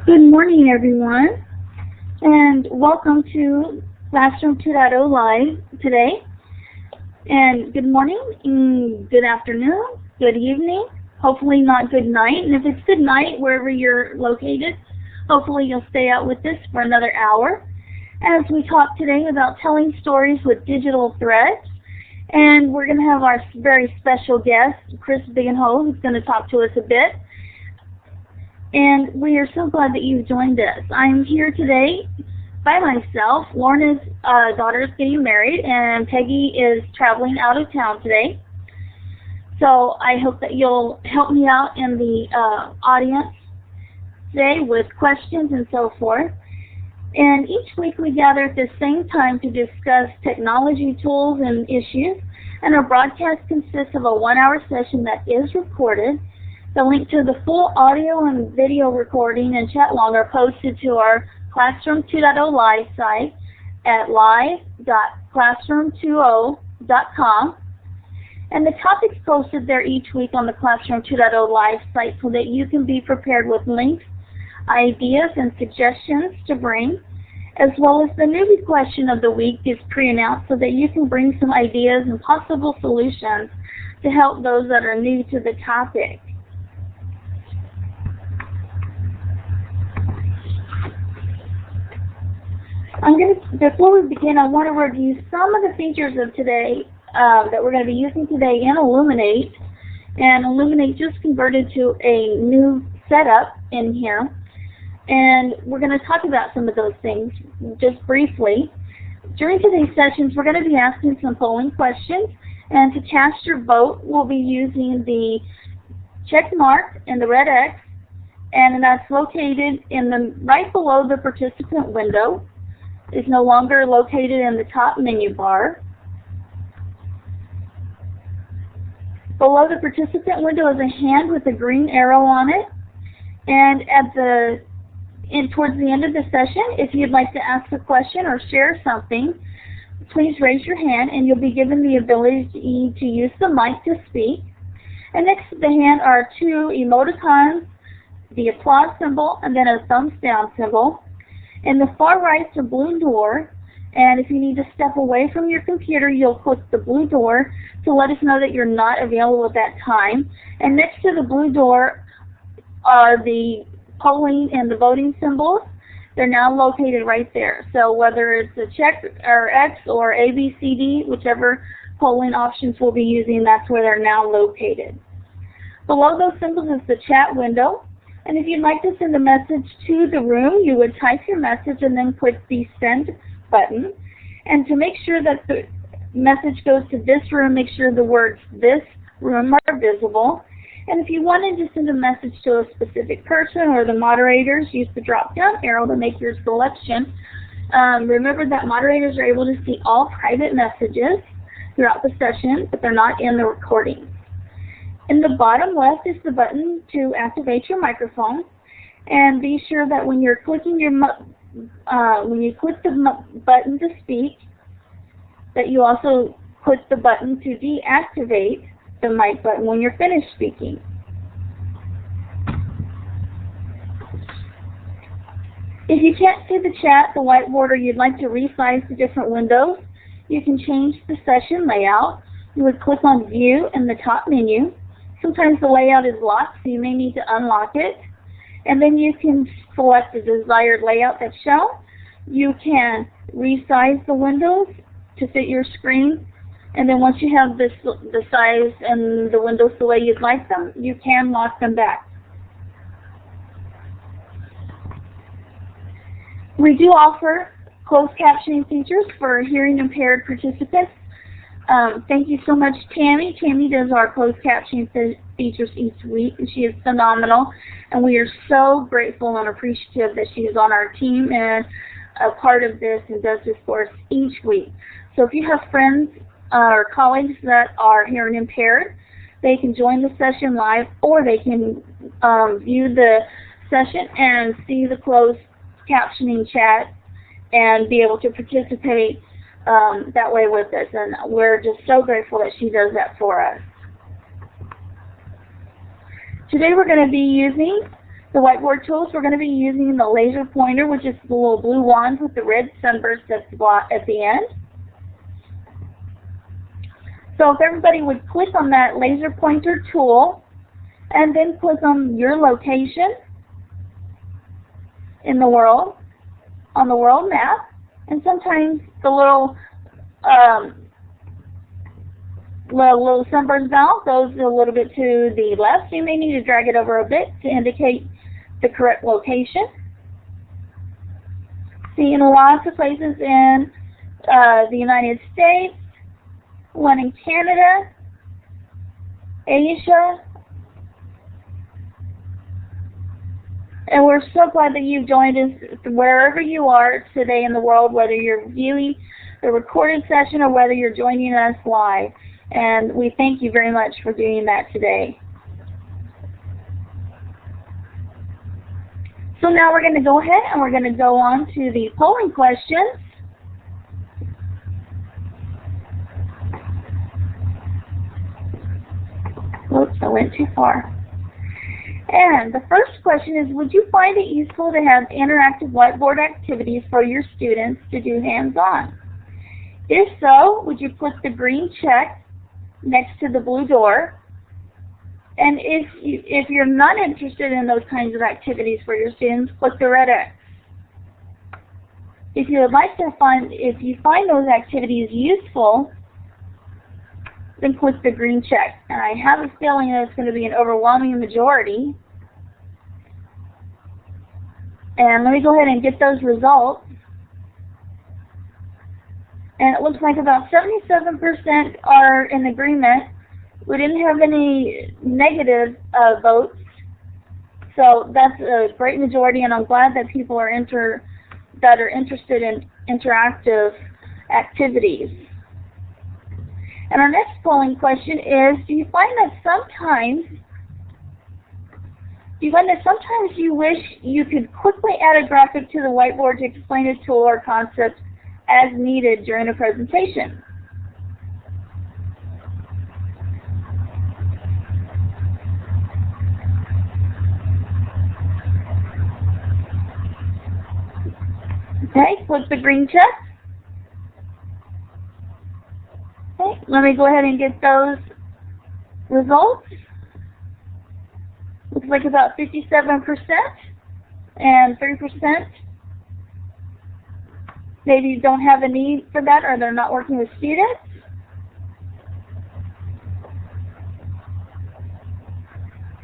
Good morning, everyone, and welcome to Classroom 2.0 Live today. And good morning, good afternoon, good evening, hopefully not good night. And if it's good night, wherever you're located, hopefully you'll stay out with us for another hour as we talk today about telling stories with digital threads. And we're going to have our very special guest, Bigenho, who's going to talk to us a bit. And we are so glad that you've joined us. I'm here today by myself. Lorna's daughter is getting married, and Peggy is traveling out of town today. So I hope that you'll help me out in the audience today with questions and so forth. And each week we gather at the same time to discuss technology tools and issues. And our broadcast consists of a 1-hour session that is recorded. The link to the full audio and video recording and chat log are posted to our Classroom 2.0 Live site at live.classroom20.com. And the topics posted there each week on the Classroom 2.0 Live site so that you can be prepared with links, ideas, and suggestions to bring, as well as the newbie question of the week is pre-announced so that you can bring some ideas and possible solutions to help those that are new to the topic. Before we begin, I want to review some of the features of today that we're going to be using today in Illuminate. And Illuminate just converted to a new setup in here. And we're going to talk about some of those things just briefly. During today's sessions, we're going to be asking some polling questions. And to cast your vote, we'll be using the check mark and the red X. And that's located in the right below the participant window. Is no longer located in the top menu bar. Below the participant window is a hand with a green arrow on it. And towards the end of the session, if you'd like to ask a question or share something, please raise your hand and you'll be given the ability to use the mic to speak. And next to the hand are two emoticons, the applause symbol, and then a thumbs down symbol. In the far right is a blue door, and if you need to step away from your computer, you'll click the blue door to let us know that you're not available at that time. And next to the blue door are the polling and the voting symbols. They're now located right there. So whether it's a check or X or A, B, C, D, whichever polling options we'll be using, that's where they're now located. Below those symbols is the chat window. And if you'd like to send a message to the room, you would type your message and then click the send button. And to make sure that the message goes to this room, make sure the words this room are visible. And if you wanted to send a message to a specific person or the moderators, use the drop-down arrow to make your selection. Remember that moderators are able to see all private messages throughout the session, but they're not in the recording. In the bottom left is the button to activate your microphone, and be sure that when you're clicking when you click the button to speak, that you also click the button to deactivate the mic button when you're finished speaking. If you can't see the chat, the whiteboard, or you'd like to resize the different windows, you can change the session layout. You would click on View in the top menu. Sometimes the layout is locked, so you may need to unlock it. And then you can select the desired layout that's shown. You can resize the windows to fit your screen. And then once you have the size and the windows the way you'd like them, you can lock them back. We do offer closed captioning features for hearing impaired participants. Thank you so much, Tammy. Tammy does our closed captioning features each week, and she is phenomenal. And we are so grateful and appreciative that she is on our team and a part of this and does this for us each week. So if you have friends or colleagues that are hearing impaired, they can join the session live, or they can view the session and see the closed captioning chat and be able to participate that way with us. And we're just so grateful that she does that for us. Today we're going to be using the whiteboard tools. We're going to be using the laser pointer, which is the little blue wand with the red sunburst at the end. So if everybody would click on that laser pointer tool and then click on your location in the world, on the world map, and sometimes the little sunburst valve goes a little bit to the left. You may need to drag it over a bit to indicate the correct location. See, in lots of places in the United States, one in Canada, Asia, and we're so glad that you've joined us wherever you are today in the world, whether you're viewing the recorded session or whether you're joining us live. And we thank you very much for doing that today. So now we're going to go ahead and we're going to go on to the polling questions. Oops, I went too far. And the first question is, would you find it useful to have interactive whiteboard activities for your students to do hands-on? If so, would you put the green check next to the blue door? And if you're not interested in those kinds of activities for your students, click the red X. If you find those activities useful, then click the green check. And I have a feeling that it's going to be an overwhelming majority. And let me go ahead and get those results. And it looks like about 77% are in agreement. We didn't have any negative votes. So that's a great majority, and I'm glad that people are interested in interactive activities. And our next polling question is, do you find that sometimes you wish you could quickly add a graphic to the whiteboard to explain a tool or concept as needed during a presentation? Okay, click the green check. Okay, let me go ahead and get those results. Looks like about 57% and 3% maybe you don't have a need for that, or they're not working with students.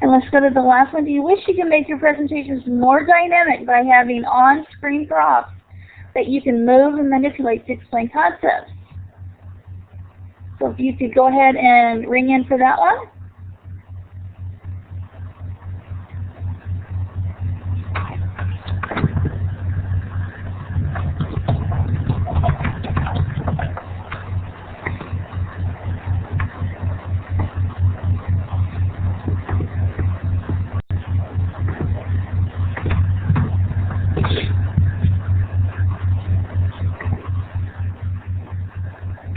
And let's go to the last one. Do you wish you could make your presentations more dynamic by having on-screen props that you can move and manipulate to explain concepts? So if you could go ahead and ring in for that one.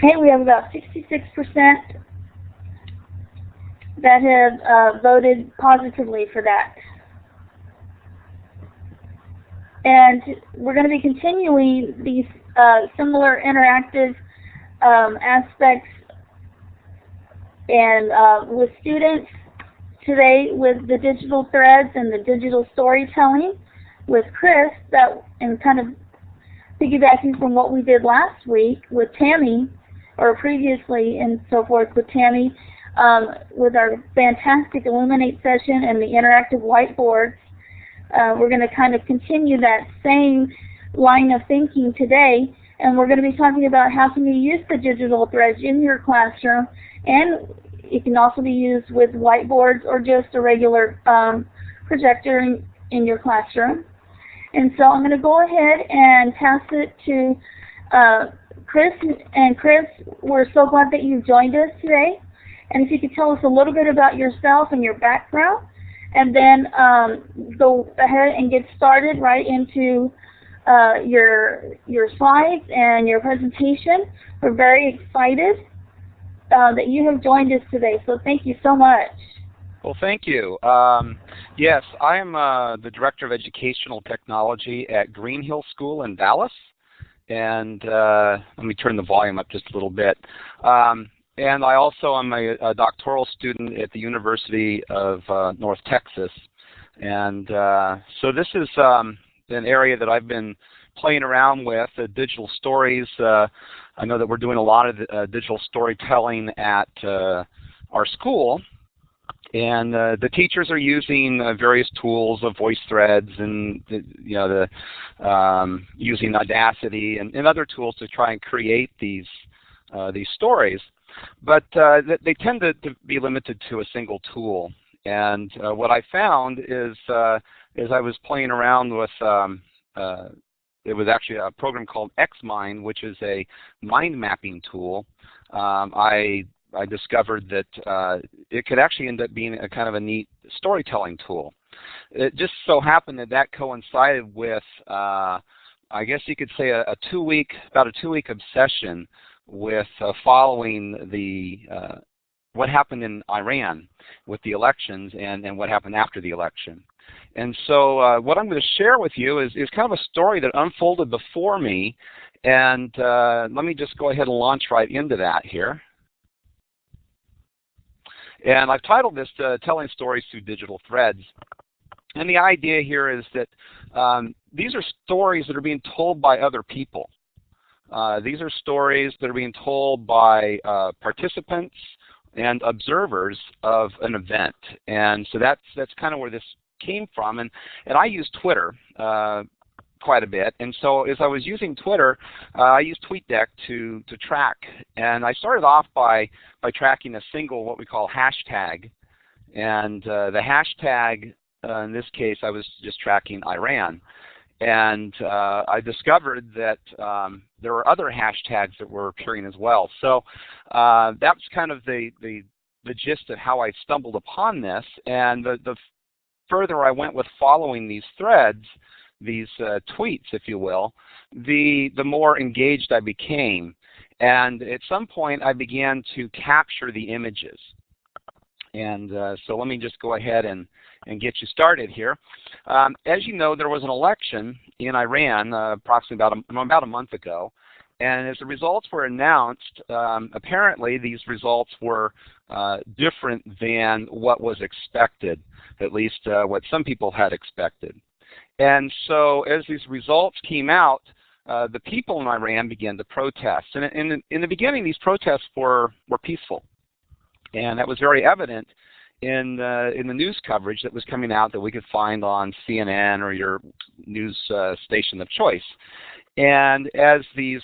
Okay, we have about 66% that have voted positively for that. And we're going to be continuing these similar interactive aspects and with students today with the digital threads and the digital storytelling with Chris, and kind of piggybacking from what we did last week with Tammy, or previously and so forth with Tammy, with our fantastic Illuminate session and the interactive whiteboards. We're going to kind of continue that same line of thinking today, and we're going to be talking about how can you use the digital threads in your classroom, and it can also be used with whiteboards or just a regular projector in your classroom. And so I'm going to go ahead and pass it to Chris. And Chris, we're so glad that you joined us today. And if you could tell us a little bit about yourself and your background, and then go ahead and get started right into your slides and your presentation. We're very excited that you have joined us today, so thank you so much. Well, thank you. Yes, I am the Director of Educational Technology at Green Hill School in Dallas. And let me turn the volume up just a little bit. And I also am a doctoral student at the University of North Texas. And so this is an area that I've been playing around with, digital stories. I know that we're doing a lot of digital storytelling at our school. And the teachers are using various tools of voice threads and using Audacity and other tools to try and create these stories, but they tend to be limited to a single tool. And what I found is, as I was playing around with, it was actually a program called XMind, which is a mind mapping tool. I discovered that it could actually end up being a kind of a neat storytelling tool. It just so happened that that coincided with, I guess you could say, about a two-week obsession with following the what happened in Iran with the elections and what happened after the election. And so what I'm going to share with you is kind of a story that unfolded before me, and let me just go ahead and launch right into that here. And I've titled this Telling Stories Through Digital Threads. And the idea here is that these are stories that are being told by other people. These are stories that are being told by participants and observers of an event. And so that's kind of where this came from. And I use Twitter quite a bit. And so as I was using Twitter, I used TweetDeck to track. And I started off by tracking a single, what we call hashtag. And the hashtag, in this case, I was just tracking Iran. And I discovered that there were other hashtags that were appearing as well. So that's kind of the gist of how I stumbled upon this. And the further I went with following these threads, these tweets, if you will, the more engaged I became. And at some point, I began to capture the images. And so let me just go ahead and get you started here. As you know, there was an election in Iran approximately about a month ago. And as the results were announced, apparently these results were different than what was expected, at least what some people had expected. And so as these results came out, the people in Iran began to protest. And in the beginning, these protests were peaceful. And that was very evident in the news coverage that was coming out that we could find on CNN or your news station of choice. And as these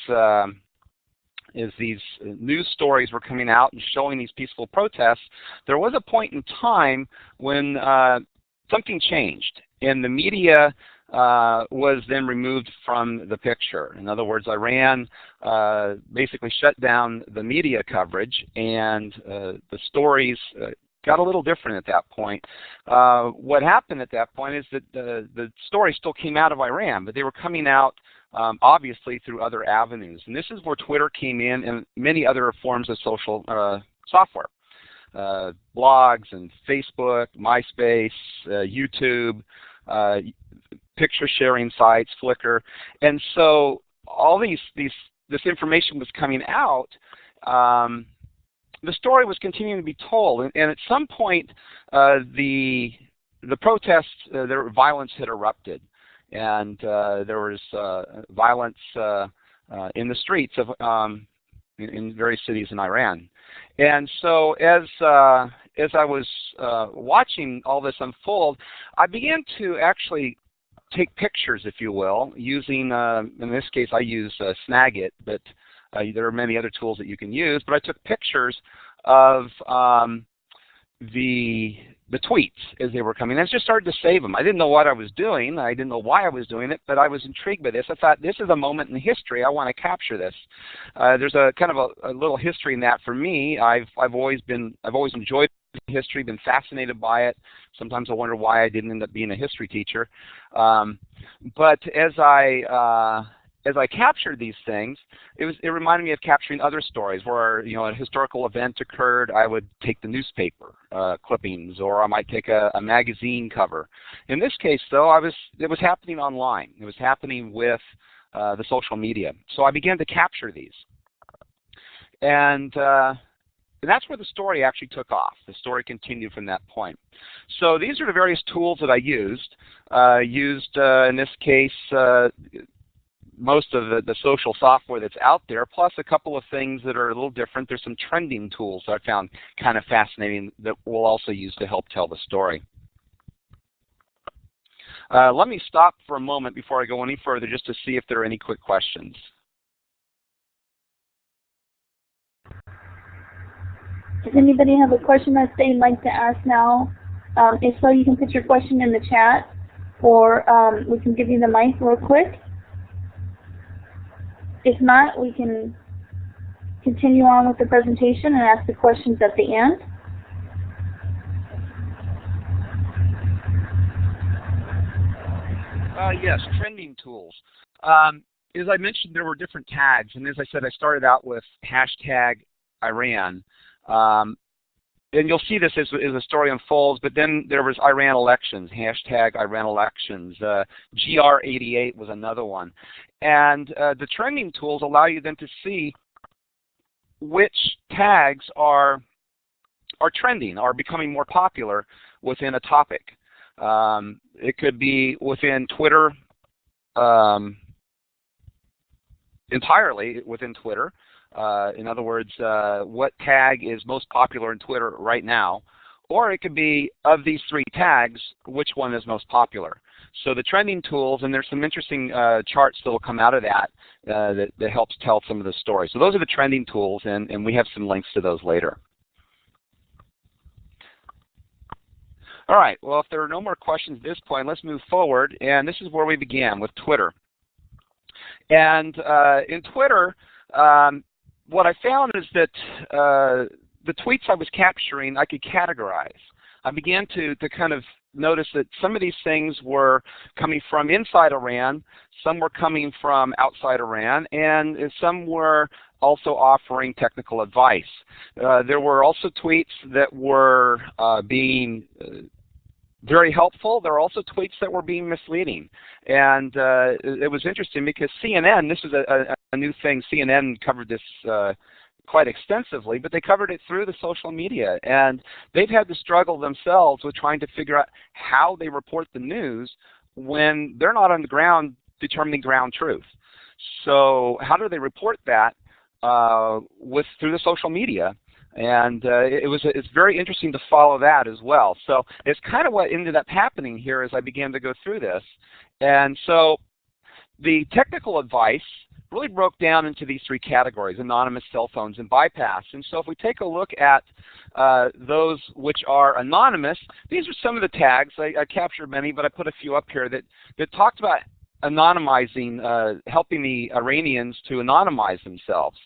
news stories were coming out and showing these peaceful protests, there was a point in time when something changed, and the media was then removed from the picture. In other words, Iran basically shut down the media coverage, and the stories got a little different at that point. What happened at that point is that the stories still came out of Iran, but they were coming out obviously through other avenues. And this is where Twitter came in and many other forms of social software. Blogs and Facebook, MySpace, YouTube, picture sharing sites, Flickr. And so all this information was coming out. The story was continuing to be told, and at some point, the protests, violence had erupted, and there was violence in the streets of in various cities in Iran. And so as I was watching all this unfold, I began to actually take pictures, if you will, using, in this case I use Snagit, but there are many other tools that you can use, but I took pictures of the tweets as they were coming. I just started to save them. I didn't know what I was doing. I didn't know why I was doing it, but I was intrigued by this. I thought, this is a moment in history. I want to capture this. There's a kind of a little history in that for me. I've always enjoyed history, been fascinated by it. Sometimes I wonder why I didn't end up being a history teacher. But as I as I captured these things, it reminded me of capturing other stories where a historical event occurred. I would take the newspaper clippings, or I might take a magazine cover. In this case, though, it was happening online. It was happening with the social media. So I began to capture these, and that's where the story actually took off. The story continued from that point. So these are the various tools that I used. In this case, most of the social software that's out there, plus a couple of things that are a little different. There's some trending tools that I found kind of fascinating that we'll also use to help tell the story. Let me stop for a moment before I go any further just to see if there are any quick questions. Does anybody have a question that they'd like to ask now? If so, you can put your question in the chat, or we can give you the mic real quick. If not, we can continue on with the presentation and ask the questions at the end. Yes, trending tools. As I mentioned, there were different tags, and as I said, I started out with hashtag Iran. And you'll see this as the story unfolds, but then there was Iran elections, hashtag Iran elections. GR88 was another one. And the trending tools allow you then to see which tags are trending, are becoming more popular within a topic. It could be within Twitter, entirely within Twitter. In other words, what tag is most popular in Twitter right now? Or it could be, of these three tags, which one is most popular? So the trending tools, and there's some interesting charts that will come out of that that helps tell some of the story. So those are the trending tools, and we have some links to those later. All right, well, if there are no more questions at this point, let's move forward. And this is where we began, with Twitter. And in Twitter, what I found is that the tweets I was capturing, I could categorize. I began to kind of notice that some of these things were coming from inside Iran, some were coming from outside Iran, and some were also offering technical advice. There were also tweets that were being very helpful. There were also tweets that were being misleading. And it was interesting because CNN, this is a new thing, CNN covered this quite extensively, but they covered it through the social media. And they've had to struggle themselves with trying to figure out how they report the news when they're not on the ground determining ground truth. So how do they report that through the social media? And it's very interesting to follow that as well. So it's kind of what ended up happening here as I began to go through this. And so the technical advice really broke down into these three categories: anonymous, cell phones, and bypass. And so if we take a look at those which are anonymous, these are some of the tags. I captured many, but I put a few up here that talked about anonymizing, helping the Iranians to anonymize themselves.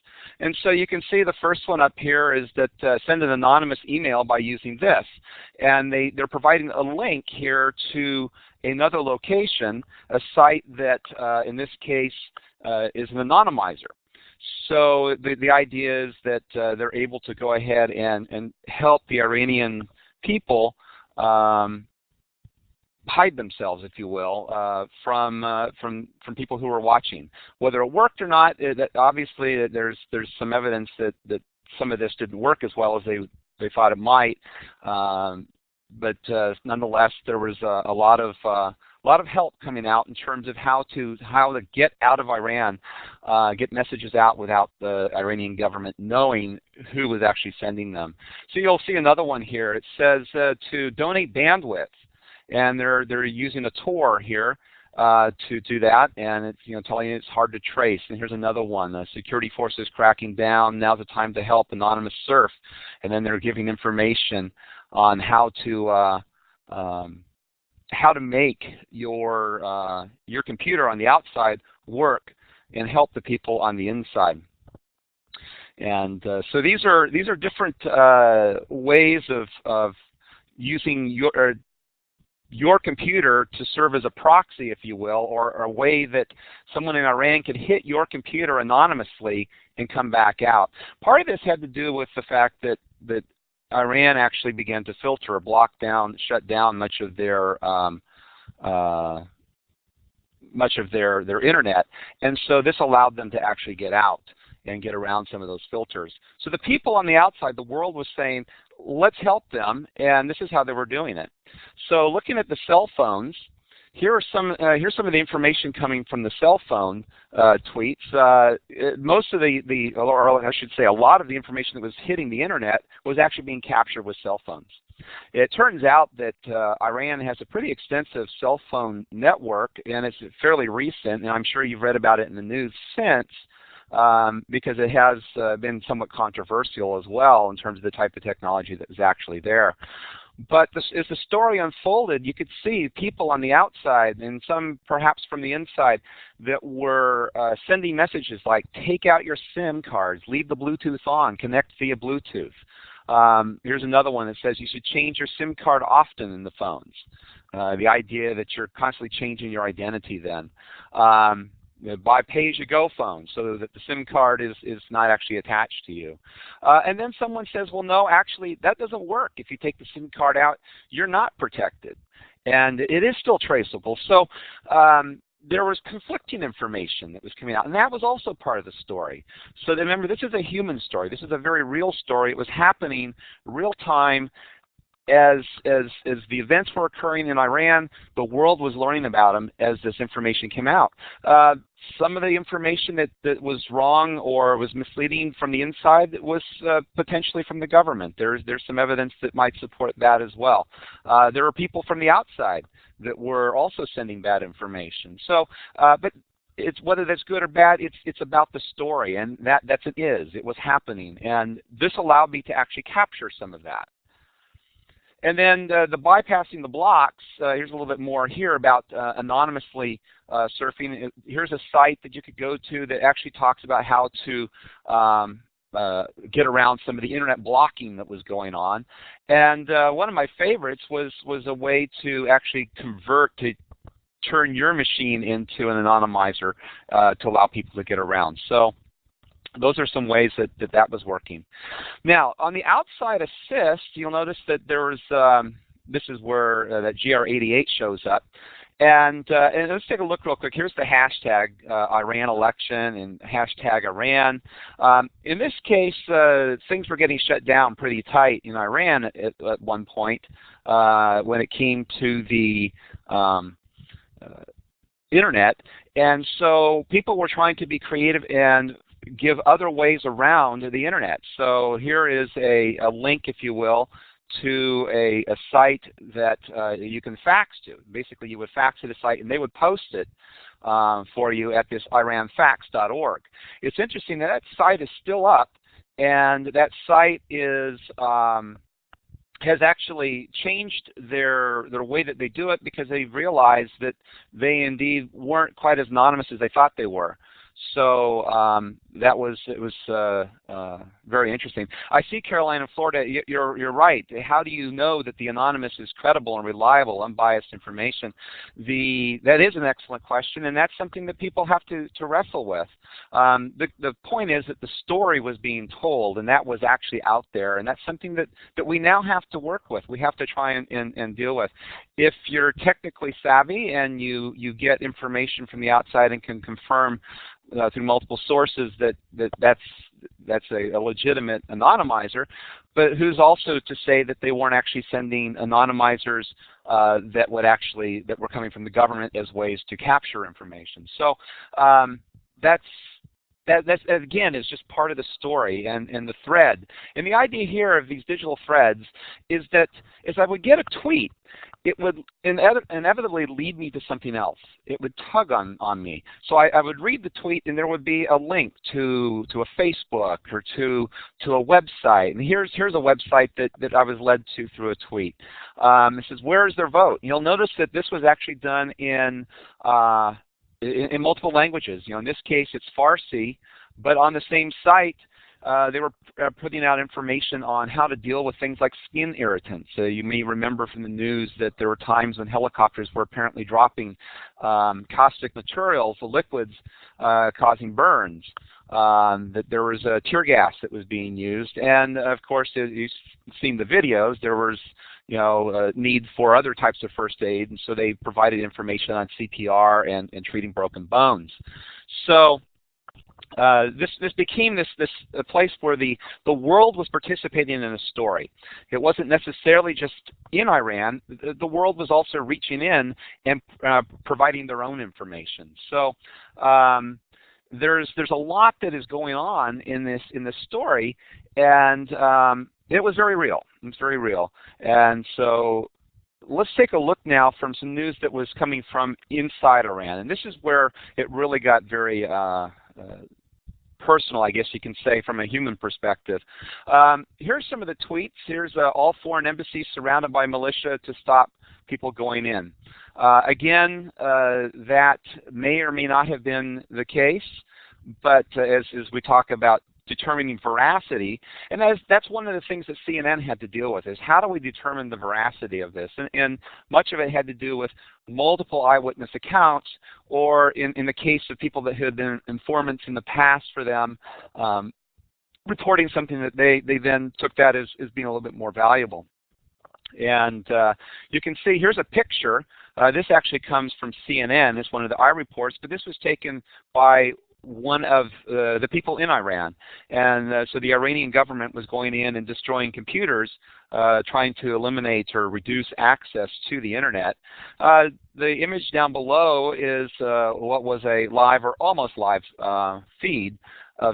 And so you can see the first one up here is that send an anonymous email by using this. And they're providing a link here to another location, a site that in this case is an anonymizer. So the idea is that they're able to go ahead and help the Iranian people hide themselves, if you will, from people who are watching. Whether it worked or not, obviously there's some evidence that some of this didn't work as well as they thought it might. But nonetheless, there was a lot of help coming out in terms of how to get out of Iran, get messages out without the Iranian government knowing who was actually sending them. So you'll see another one here. It says to donate bandwidth. And they're using a Tor here to do that, and it's telling you it's hard to trace. And here's another one: security forces cracking down. Now's the time to help anonymous surf. And then they're giving information on how to make your computer on the outside work and help the people on the inside. And so these are different ways of using your computer to serve as a proxy, if you will, or a way that someone in Iran could hit your computer anonymously and come back out. Part of this had to do with the fact that Iran actually began to filter or block down, shut down much of their internet, and so this allowed them to actually get out and get around some of those filters. So the people on the outside, the world was saying, let's help them, and this is how they were doing it. So looking at the cell phones, here's some of the information coming from the cell phone tweets. Most of or I should say, a lot of the information that was hitting the internet was actually being captured with cell phones. It turns out that Iran has a pretty extensive cell phone network, and it's fairly recent, and I'm sure you've read about it in the news since, because it has been somewhat controversial as well in terms of the type of technology that was actually there. But as the story unfolded, you could see people on the outside and some perhaps from the inside that were sending messages like, take out your SIM cards, leave the Bluetooth on, connect via Bluetooth. Here's another one that says you should change your SIM card often in the phones. The idea that you're constantly changing your identity then. Buy pay-as-you-go phones so that the SIM card is not actually attached to you. And then someone says, well, no, actually, that doesn't work. If you take the SIM card out, you're not protected. And it is still traceable. So there was conflicting information that was coming out, and that was also part of the story. So remember, this is a human story. This is a very real story. It was happening real time. As the events were occurring in Iran, the world was learning about them as this information came out. Some of the information that was wrong or was misleading from the inside was potentially from the government. There's some evidence that might support that as well. There are people from the outside that were also sending bad information. So, but it's whether that's good or bad, it's about the story, and that's it is. It was happening, and this allowed me to actually capture some of that. And then the bypassing the blocks, here's a little bit more here about anonymously surfing. Here's a site that you could go to that actually talks about how to get around some of the internet blocking that was going on. And one of my favorites was a way to actually turn your machine into an anonymizer to allow people to get around. So those are some ways that was working. Now, on the outside assist, you'll notice that there was, this is where that GR88 shows up. And let's take a look real quick. Here's the hashtag Iran election and hashtag Iran. In this case, things were getting shut down pretty tight in Iran at one point when it came to the internet. And so people were trying to be creative and give other ways around the internet. So here is a link, if you will, to a site that you can fax to. Basically, you would fax to the site, and they would post it for you at this iranfax.org. It's interesting that site is still up, and that site is has actually changed their way that they do it because they've realized that they indeed weren't quite as anonymous as they thought they were. So it was very interesting. I see, Caroline, in Florida, you're right. How do you know that the anonymous is credible and reliable, unbiased information? That is an excellent question, and that's something that people have to wrestle with. The point is that the story was being told, and that was actually out there, and that's something that we now have to work with. We have to try and deal with. If you're technically savvy and you get information from the outside and can confirm through multiple sources that's a legitimate anonymizer, but who's also to say that they weren't actually sending anonymizers that were coming from the government as ways to capture information. So that's again is just part of the story and the thread. And the idea here of these digital threads is that as I would get a tweet, it would inevitably lead me to something else. It would tug on me. So I would read the tweet, and there would be a link to a Facebook or to a website. And here's a website that I was led to through a tweet. It says, "Where is their vote?" You'll notice that this was actually done in multiple languages. In this case, it's Farsi, but on the same site, they were putting out information on how to deal with things like skin irritants. You may remember from the news that there were times when helicopters were apparently dropping caustic materials, the liquids, causing burns. That there was tear gas that was being used, and of course, you've seen the videos. There was, need for other types of first aid, and so they provided information on CPR and treating broken bones. So this became this place where the world was participating in a story. It wasn't necessarily just in Iran. The world was also reaching in and providing their own information. So there's a lot that is going on in this story, and it was very real. It's very real. And so let's take a look now from some news that was coming from inside Iran, and this is where it really got very personal, I guess you can say, from a human perspective. Here's some of the tweets. Here's all foreign embassies surrounded by militia to stop people going in. Again, that may or may not have been the case, but as we talk about determining veracity, and that's one of the things that CNN had to deal with, is how do we determine the veracity of this? And much of it had to do with multiple eyewitness accounts, or in the case of people that had been informants in the past for them, reporting something that they then took that as being a little bit more valuable. And you can see here's a picture. This actually comes from CNN. It's one of the iReports, but this was taken by one of the people in Iran. And so the Iranian government was going in and destroying computers, trying to eliminate or reduce access to the internet. The image down below is what was a live or almost live feed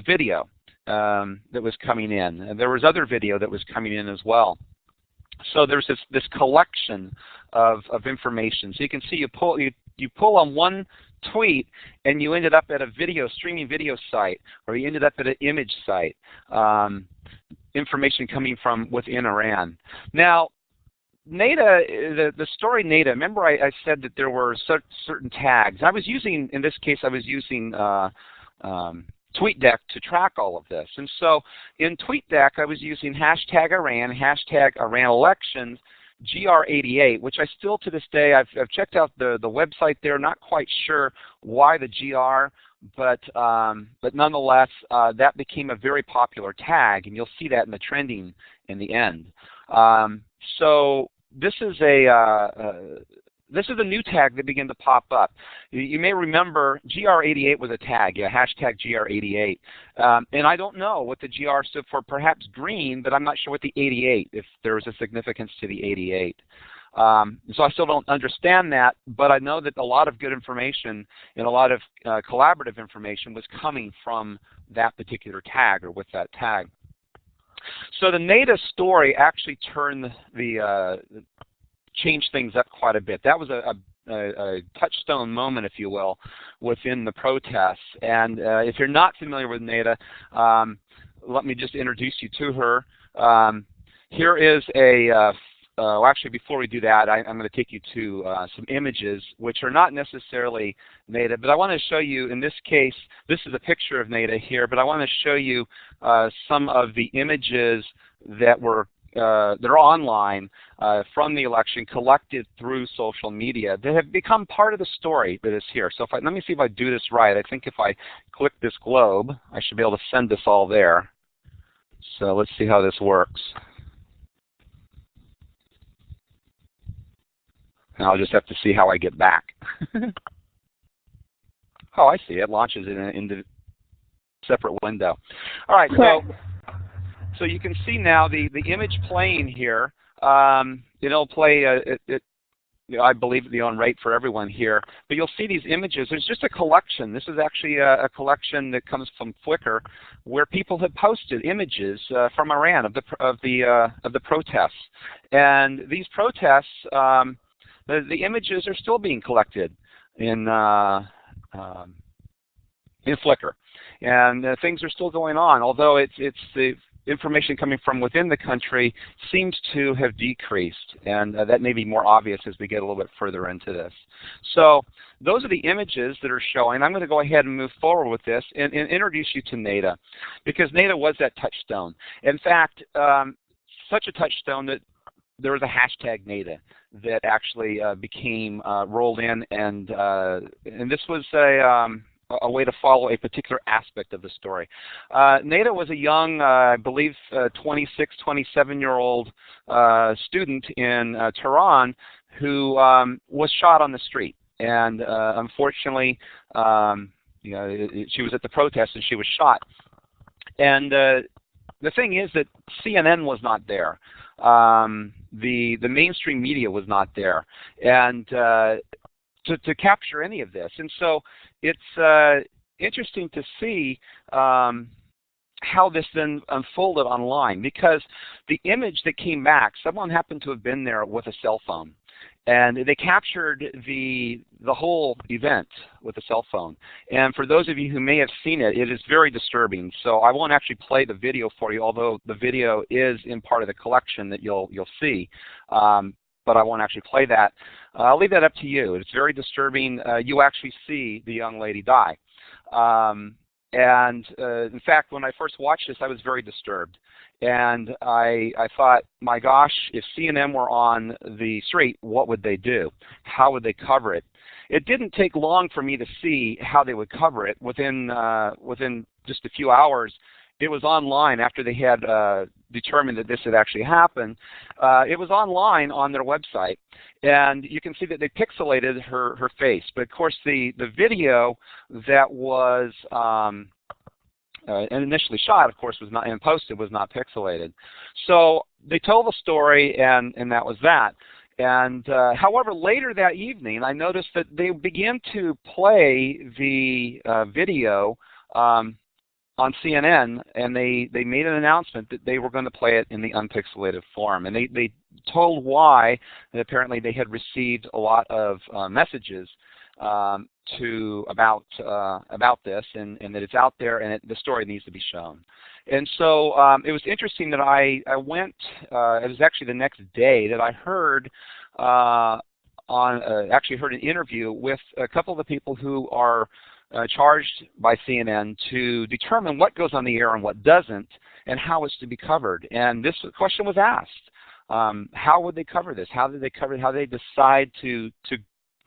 video that was coming in. And there was other video that was coming in as well. So there's this collection of information. So you can see you pull on one tweet and you ended up at a streaming video site, or you ended up at an image site. Information coming from within Iran. Now, Nato, the story Nato, remember I said that there were certain tags. I was using, in this case, I was using TweetDeck to track all of this. And so in TweetDeck, I was using hashtag Iran, hashtag Iran elections, GR88, which I still to this day, I've checked out the website there, not quite sure why the GR, but nonetheless, that became a very popular tag, and you'll see that in the trending in the end. So this is a new tag that began to pop up. You may remember GR88 was a tag, hashtag GR88. And I don't know what the GR stood for, perhaps green, but I'm not sure what the 88, if there was a significance to the 88. So I still don't understand that, but I know that a lot of good information and a lot of collaborative information was coming from that particular tag, or with that tag. So the Nato story actually turned changed things up quite a bit. That was a touchstone moment, if you will, within the protests. And if you're not familiar with Nato, let me just introduce you to her. Here is actually, before we do that, I'm going to take you to some images, which are not necessarily Nato, but I want to show you, in this case, this is a picture of Nato here, but I want to show you some of the images that are online from the election, collected through social media, that have become part of the story that is here. So let me see if I do this right. I think if I click this globe, I should be able to send this all there. So let's see how this works. And I'll just have to see how I get back. Oh, I see. It launches in a separate window. All right, so you can see now the image playing here. It'll play, I believe, at the on rate for everyone here. But you'll see these images. There's just a collection. This is actually a collection that comes from Flickr, where people have posted images from Iran of the protests. And these protests, the images are still being collected in Flickr, and things are still going on. Although it's information coming from within the country seems to have decreased, and that may be more obvious as we get a little bit further into this. So those are the images that are showing. I'm going to go ahead and move forward with this and introduce you to Nato, because Nato was that touchstone. In fact, such a touchstone that there was a hashtag Nato that actually became rolled in, and this was a way to follow a particular aspect of the story. Nato was a young, I believe, 26, 27-year-old student in Tehran who was shot on the street. And unfortunately, she was at the protest and she was shot. And the thing is that CNN was not there. The mainstream media was not there, and to capture any of this. And so it's interesting to see how this then unfolded online, because the image that came back, someone happened to have been there with a cell phone, and they captured the whole event with a cell phone. And for those of you who may have seen it, it is very disturbing. So I won't actually play the video for you, although the video is in part of the collection that you'll see. But I won't actually play that. I'll leave that up to you. It's very disturbing. You actually see the young lady die. In fact, when I first watched this, I was very disturbed. And I thought, my gosh, if CNN were on the street, what would they do? How would they cover it? It didn't take long for me to see how they would cover it. Within just a few hours, it was online after they had determined that this had actually happened. It was online on their website, and you can see that they pixelated her face. But of course, the video that was initially shot, of course, was not, and posted, was not pixelated. So they told the story, and that was that. And however, later that evening, I noticed that they began to play the video on CNN, and they made an announcement that they were going to play it in the unpixelated form. And they told why, that apparently they had received a lot of messages about this, and that it's out there, and the story needs to be shown. And so it was interesting that I went, it was actually the next day that I heard actually heard an interview with a couple of the people who are charged by CNN to determine what goes on the air and what doesn't, and how it's to be covered. And this question was asked: how would they cover this? How did they cover it? How did they decide to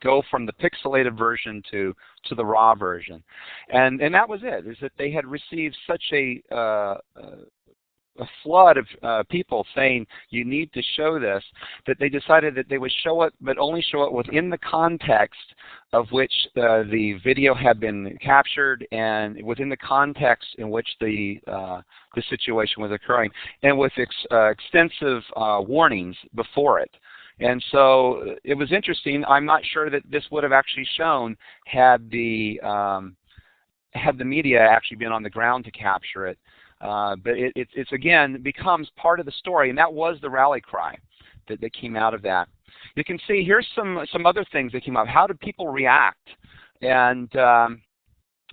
go from the pixelated version to the raw version? And that was it. Is that they had received such a flood of people saying you need to show this, that they decided that they would show it, but only show it within the context of which the video had been captured, and within the context in which the situation was occurring, and with extensive warnings before it. And so it was interesting. I'm not sure that this would have actually shown had the media actually been on the ground to capture it. But it's again becomes part of the story, and that was the rally cry that came out of that. You can see here's some other things that came up. How did people react? And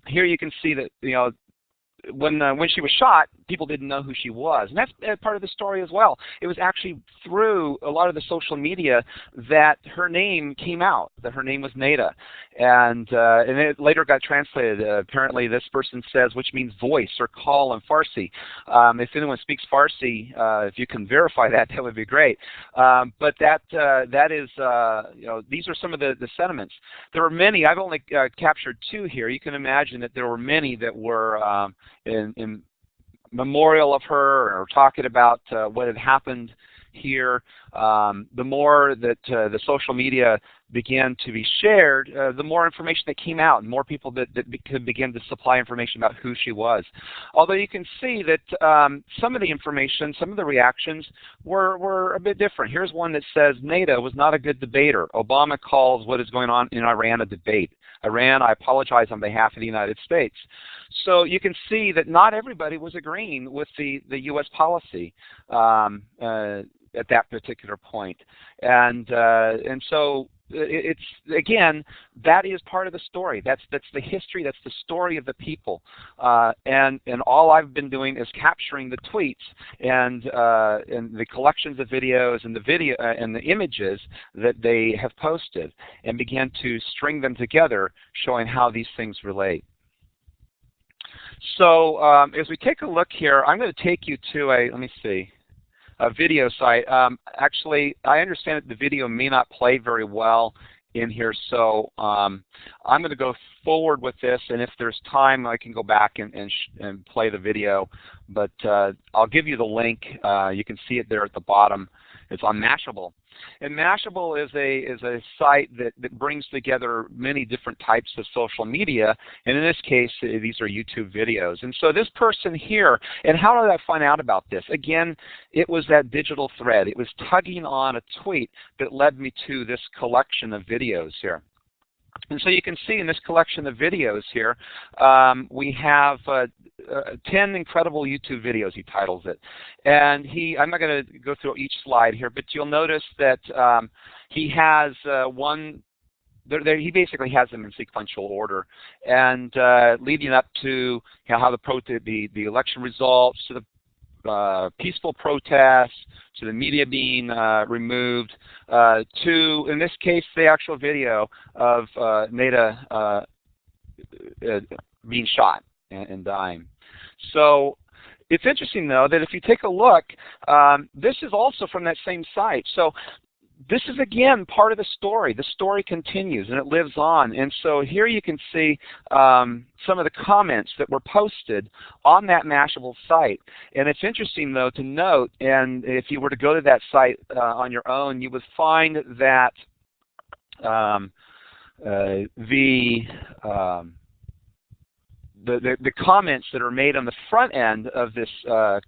here you can see that when she was shot, people didn't know who she was, and that's part of the story as well. It was actually through a lot of the social media that her name came out, that her name was Nato, and it later got translated. Apparently, this person says, which means voice or call in Farsi. If anyone speaks Farsi, if you can verify that, that would be great. But that is, these are some of the sentiments. There were many. I've only captured two here. You can imagine that there were many that were in memorial of her, or talking about what had happened here. The more that the social media began to be shared, the more information that came out, and more people that could begin to supply information about who she was. Although you can see that some of the information, some of the reactions were a bit different. Here's one that says, Nato was not a good debater. Obama calls what is going on in Iran a debate. Iran, I apologize on behalf of the United States. So you can see that not everybody was agreeing with the U.S. policy at that particular point. And so it's again, that is part of the story. That's the history. That's the story of the people. And all I've been doing is capturing the tweets and the collections of videos and the images that they have posted, and began to string them together, showing how these things relate. So as we take a look here, I'm going to take you to a video site. Actually, I understand that the video may not play very well in here, so I'm going to go forward with this, and if there's time, I can go back and play the video. But I'll give you the link. You can see it there at the bottom. It's on Mashable. And Mashable is a site that brings together many different types of social media, and in this case, these are YouTube videos. And so this person here, and how did I find out about this? Again, it was that digital thread. It was tugging on a tweet that led me to this collection of videos here. And so you can see in this collection of videos here, we have 10 incredible YouTube videos, he titles it. And I'm not going to go through each slide here, but you'll notice that he has he basically has them in sequential order, and leading up to how the election results, to the peaceful protests, to the media being removed, to, in this case, the actual video of Nato being shot and dying. So it's interesting, though, that if you take a look, this is also from that same site. So this is, again, part of the story. The story continues, and it lives on. And so here you can see some of the comments that were posted on that Mashable site. And it's interesting, though, to note, and if you were to go to that site on your own, you would find that the comments that are made on the front end of this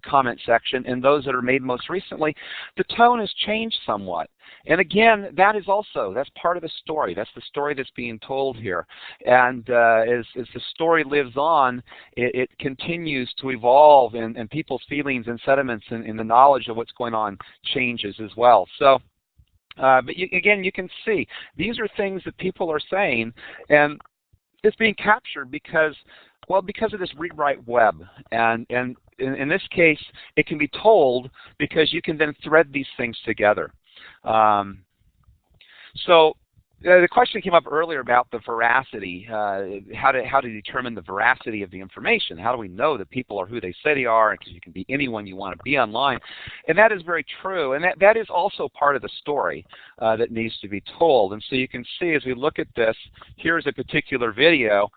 comment section and those that are made most recently, the tone has changed somewhat. And again, that's part of the story. That's the story that's being told here. And as the story lives on, it continues to evolve, and people's feelings and sentiments and the knowledge of what's going on changes as well. So, but again, you can see these are things that people are saying, and it's being captured because of this rewrite web. And in this case, it can be told because you can then thread these things together. So the question came up earlier about the veracity, how to determine the veracity of the information. How do we know that people are who they say they are, because you can be anyone you want to be online. And that is very true, and that is also part of the story that needs to be told. And so you can see as we look at this, here's a particular video.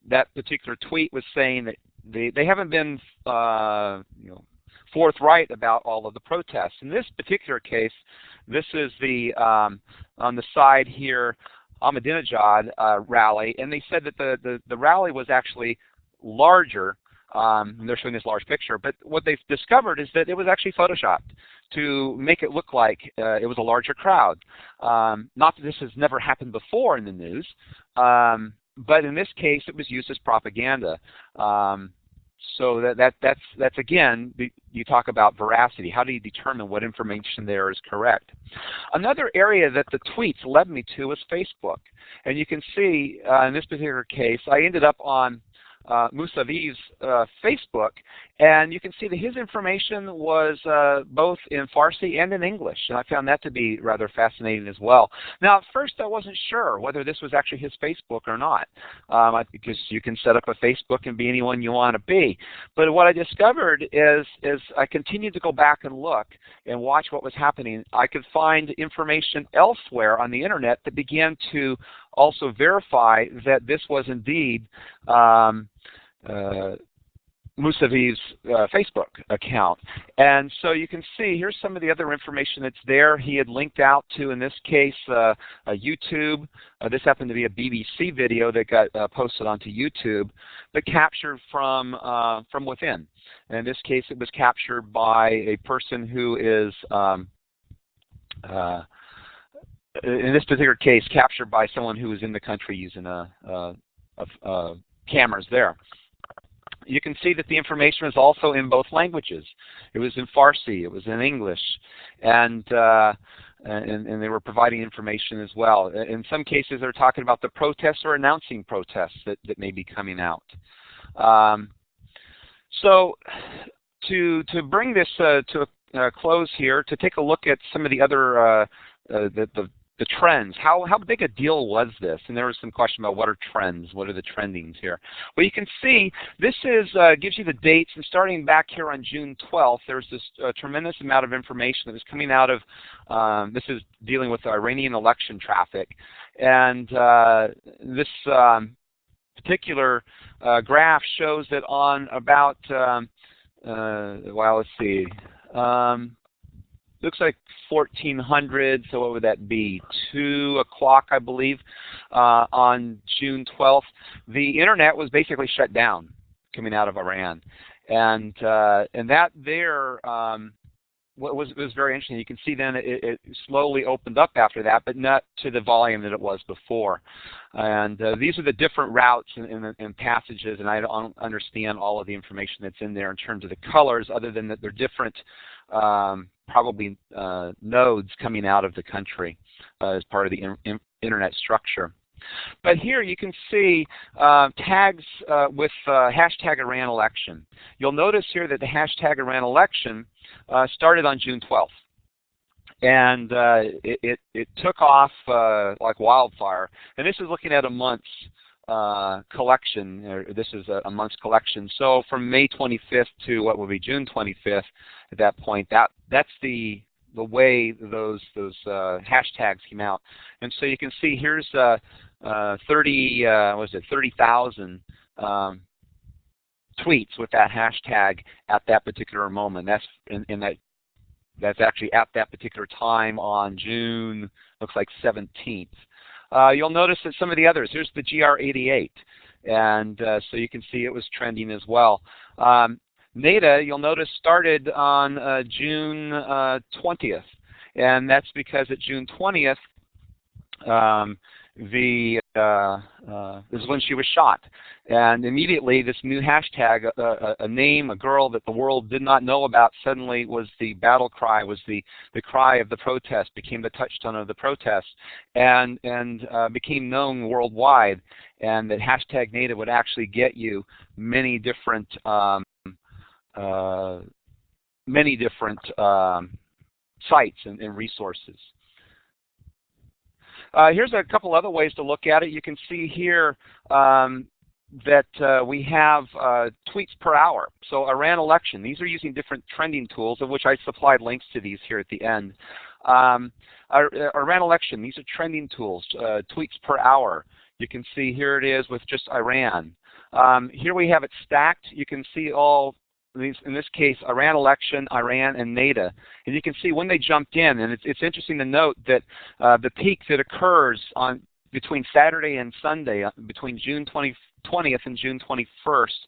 That particular tweet was saying that they haven't been forthright about all of the protests. In this particular case, this is the on the side here, Ahmadinejad rally, and they said that the rally was actually larger. They're showing this large picture, but what they've discovered is that it was actually photoshopped to make it look like it was a larger crowd. Not that this has never happened before in the news, but in this case, it was used as propaganda. So that's again, you talk about veracity. How do you determine what information there is correct? Another area that the tweets led me to was Facebook. And you can see in this particular case, I ended up on Moussavi's Facebook, and you can see that his information was both in Farsi and in English, and I found that to be rather fascinating as well. Now, at first, I wasn't sure whether this was actually his Facebook or not, because you can set up a Facebook and be anyone you want to be. But what I discovered is I continued to go back and look and watch what was happening. I could find information elsewhere on the internet that began to also verify that this was indeed Moussavi's Facebook account. And so you can see here's some of the other information that's there. He had linked out to, in this case, a YouTube. This happened to be a BBC video that got posted onto YouTube, but captured from within. And in this case, it was captured by a person who is in this particular case, captured by someone who was in the country using cameras there. You can see that the information is also in both languages. It was in Farsi, it was in English, and they were providing information as well. In some cases, they're talking about the protests or announcing protests that may be coming out. So to bring this to a close here, to take a look at some of the other the trends. How big a deal was this? And there was some question about what are trends, what are the trendings here. Well, you can see this is gives you the dates, and starting back here on June 12th, there's this tremendous amount of information that was coming out of, this is dealing with Iranian election traffic. And this particular graph shows that on about, well, let's see, looks like 1400, so what would that be? 2 o'clock, I believe, on June 12th. The internet was basically shut down coming out of Iran. And that there was very interesting. You can see then it slowly opened up after that, but not to the volume that it was before. And these are the different routes and passages, and I don't understand all of the information that's in there in terms of the colors, other than that they're different probably nodes coming out of the country as part of the internet structure. But here you can see tags with hashtag Iran election. You'll notice here that the hashtag Iran election started on June 12th. And it took off like wildfire. And this is looking at a month's collection. This is a month's collection. So from May 25th to what would be June 25th, at that point, that's the way those hashtags came out. And so you can see here's 30,000 tweets with that hashtag at that particular moment. That's that's actually at that particular time on June, looks like 17th. You'll notice that some of the others, here's the GR88, and so you can see it was trending as well. Nato, you'll notice, started on June 20th, and that's because at June 20th, this is when she was shot. And immediately this new hashtag, a name, a girl that the world did not know about, suddenly was the battle cry, was the cry of the protest, became the touchstone of the protest, and became known worldwide. And that hashtag Nato would actually get you many different sites and resources. Here's a couple other ways to look at it. You can see here that we have tweets per hour. So Iran election, these are using different trending tools, of which I supplied links to these here at the end. Iran election, these are trending tools, tweets per hour. You can see here it is with just Iran. Here we have it stacked. You can see all these, in this case, Iran election, Iran, and Nato. And you can see when they jumped in, and it's interesting to note that the peak that occurs on between Saturday and Sunday, between June 20th and June 21st,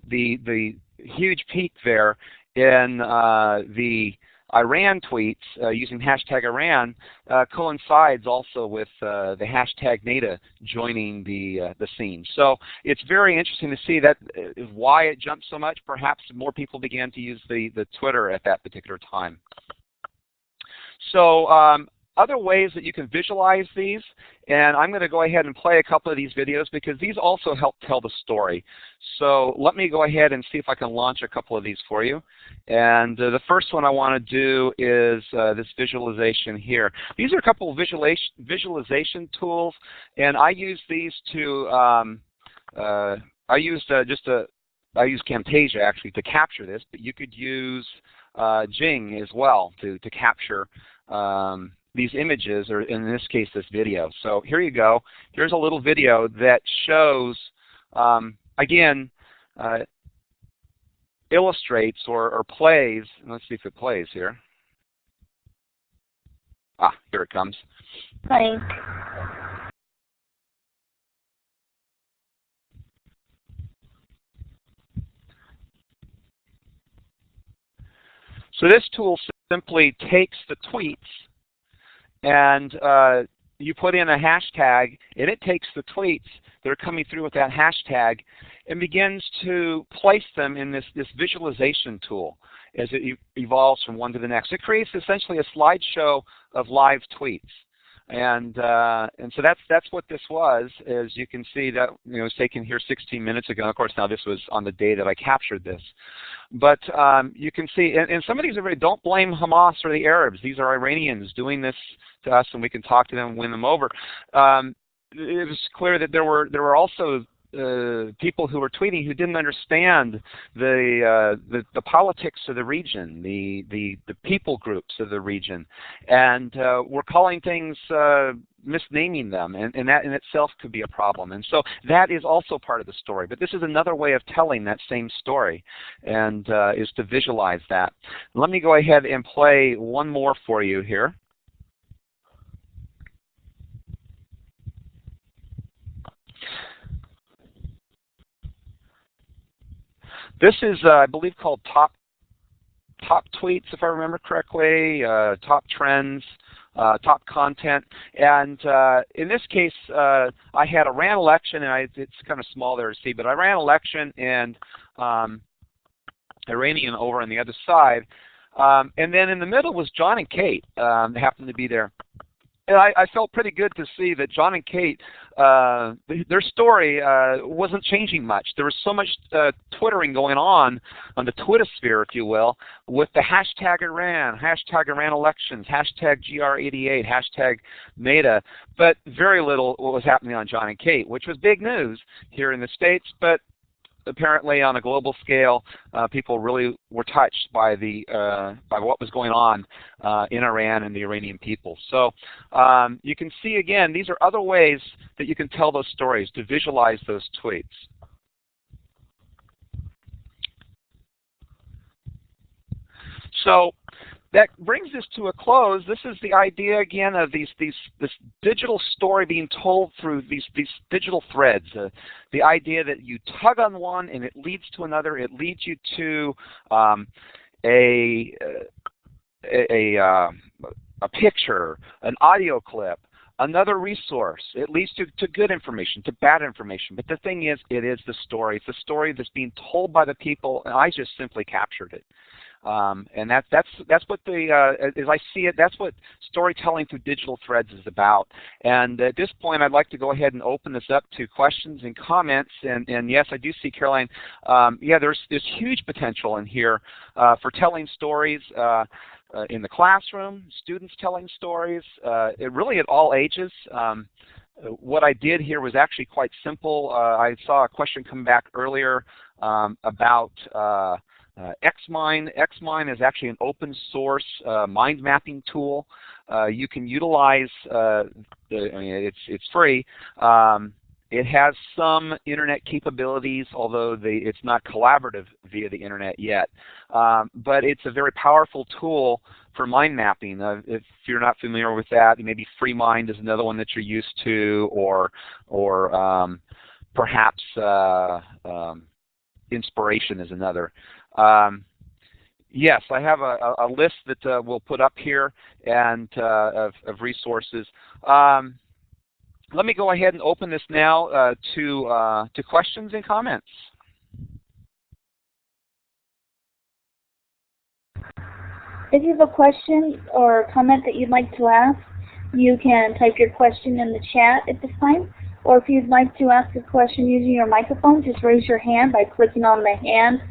the huge peak there in the Iran tweets using hashtag Iran coincides also with the hashtag Nato joining the scene. So it's very interesting to see that is why it jumped so much. Perhaps more people began to use the Twitter at that particular time. So other ways that you can visualize these, and I'm going to go ahead and play a couple of these videos because these also help tell the story. So let me go ahead and see if I can launch a couple of these for you. And the first one I want to do is this visualization here. These are a couple of visualization tools, and I use these to, I used Camtasia actually to capture this, but you could use Jing as well to capture these images, or in this case, this video. So here you go. Here's a little video that shows, again, illustrates or plays. Let's see if it plays here. Ah, here it comes. Playing. So this tool simply takes the tweets and you put in a hashtag, and it takes the tweets that are coming through with that hashtag and begins to place them in this visualization tool as it evolves from one to the next. It creates essentially a slideshow of live tweets. And so that's what this was. As you can see, that it was taken here 16 minutes ago. Of course, now this was on the day that I captured this. But you can see, and some of these are don't blame Hamas or the Arabs. These are Iranians doing this to us, and we can talk to them and win them over. It was clear that there were also people who were tweeting who didn't understand the politics of the region, the people groups of the region, and were calling things, misnaming them, and that in itself could be a problem. And so that is also part of the story. But this is another way of telling that same story, and is to visualize that. Let me go ahead and play one more for you here. This is, I believe, called top tweets, if I remember correctly, top trends, top content. And in this case, I had Iran election, and it's kind of small there to see, but Iran election and Iranian over on the other side. And then in the middle was John and Kate, happened to be there. And I felt pretty good to see that John and Kate, their story wasn't changing much. There was so much twittering going on the Twitter sphere, if you will, with the hashtag Iran, hashtag Iran elections, hashtag GR88, hashtag Nato, but very little what was happening on John and Kate, which was big news here in the States, but apparently on a global scale, people really were touched by what was going on in Iran and the Iranian people. So you can see, again, these are other ways that you can tell those stories, to visualize those tweets. So that brings us to a close. This is the idea, again, of this digital story being told through these digital threads. The idea that you tug on one and it leads to another. It leads you to a picture, an audio clip, another resource. It leads to good information, to bad information. But the thing is, it is the story. It's the story that's being told by the people, and I just simply captured it. And that's what as I see it, that's what storytelling through digital threads is about. And at this point, I'd like to go ahead and open this up to questions and comments. And yes, I do see, Caroline, yeah, there's huge potential in here for telling stories in the classroom, students telling stories, really at all ages. What I did here was actually quite simple. I saw a question come back earlier about Xmine. Xmine is actually an open source mind mapping tool. You can utilize, it's free. It has some internet capabilities, although it's not collaborative via the internet yet. But it's a very powerful tool for mind mapping. If you're not familiar with that, maybe FreeMind is another one that you're used to, or perhaps Inspiration is another. Yes, I have a list that we'll put up here and of resources. Let me go ahead and open this now to questions and comments. If you have a question or comment that you'd like to ask, you can type your question in the chat at this time. Or if you'd like to ask a question using your microphone, just raise your hand by clicking on the hand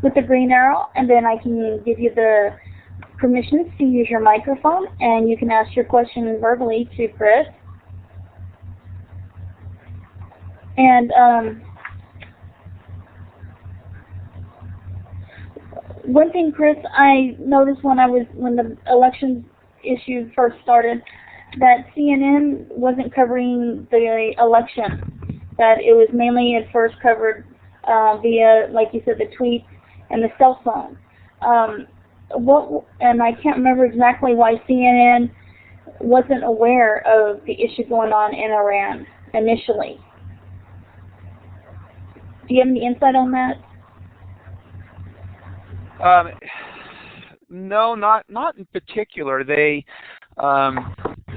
with the green arrow, and then I can give you the permissions to use your microphone, and you can ask your question verbally to Chris. And one thing, Chris, I noticed when the election issue first started, that CNN wasn't covering the election. That it was mainly at first covered via, like you said, the tweets and the cell phone. And I can't remember exactly why CNN wasn't aware of the issue going on in Iran initially. Do you have any insight on that? No, not in particular. They